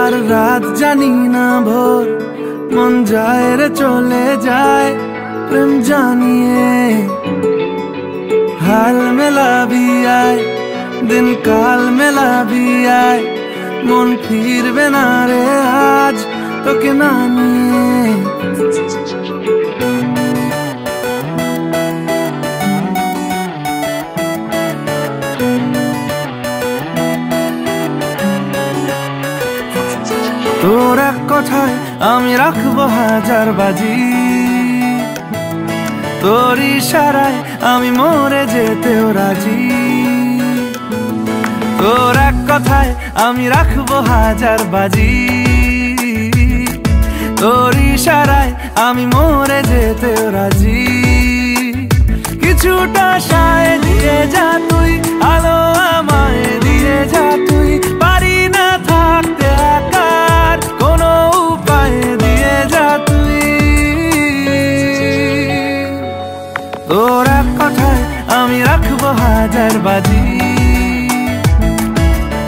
আর রাত জানি না ভোর, মন যায় রে চলে যায় প্রেম জানিয়ে। हाल मेला भी आए दिन काल मेला भी आए, मन फिरबे ना रे आज তোকে না নিয়ে। তোর এক কথায় আমি রাখবো হাজার বাজি, তোর ইশারায় আমি মরে যেতেও রাজি। তোর এক কথায় আমি রাখবো হাজার বাজি, তোর ইশারায় আমি মরে যেতেও রাজি। কিছুটা সায় দিয়ে যা তুই, আলো আমায় দিয়ে যা তুই, পারি না থাকতে একার কোনো উপায় দিয়ে যা তুই। তোর এক কথায় আমি রাখবো হাজার বাজি,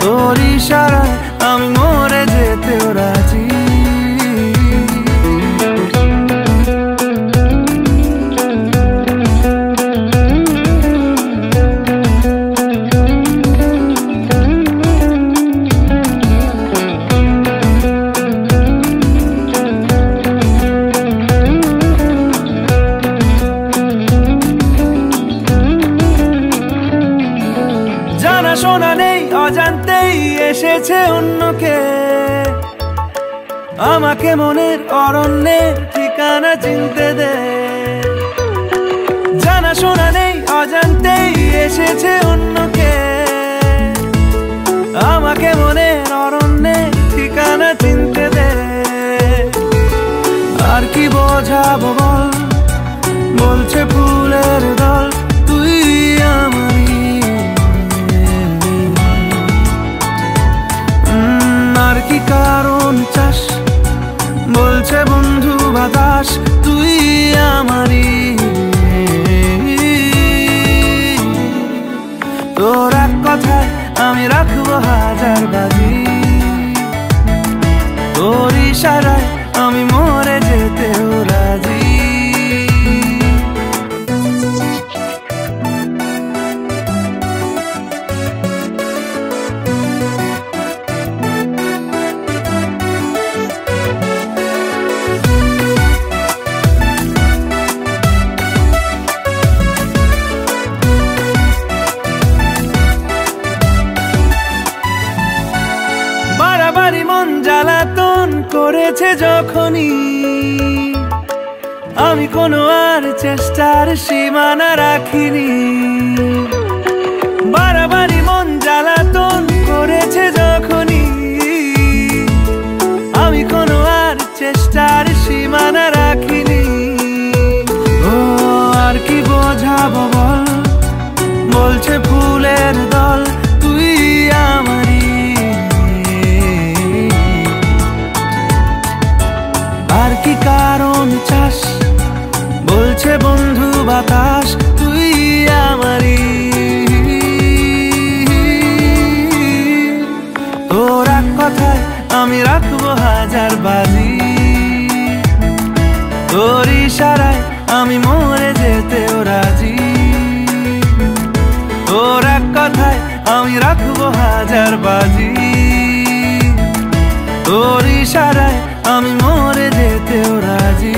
তোর ইশারায় আমি মরে যেতেও রাজি। জানা শোনা নেই অজান্তেই এসেছে অন্যকে, আমাকে মনের অরণ্যের ঠিকানা চিনতে দে। জানা শোনা নেই অজান্তেই এসেছে অন্যকে, আমাকে মনের অরণ্যের ঠিকানা চিনতে দে। আর কি বোঝাবো বল, বলছে ফুলের দল তুই আমারই। আর কি কারণ চাস, বলছে বন্ধু বাতাস তুই আমারই। তোর এক কথায় আমি রাখবো হাজার বাজি, তোর ইশারায় আমি মরে যেতেও রাজি। বাড়াবাড়ি মন জ্বালাতন করেছে যখনই, আমি কোনো আর চেষ্টার সীমানা রাখিনি। বাড়াবাড়ি মন জ্বালাতন করেছে যখনই, আমি কোনো আর চেষ্টার সীমানা রাখিনি। ও আর কি বোঝাবো বল, বলছে ফুলের দল তুই আমারই। আর কি কারণ চাস, বলছে বন্ধু বাতাস তুই আমারই। তোর এক কথায় আমি রাখবো হাজার বাজি, তোর ইশারায় আমি মরে যেতেও রাজি। তোর এক কথায় আমি রাখবো হাজার বাজি, তোর ইশারায় আমি মরে যেতেও রাজি।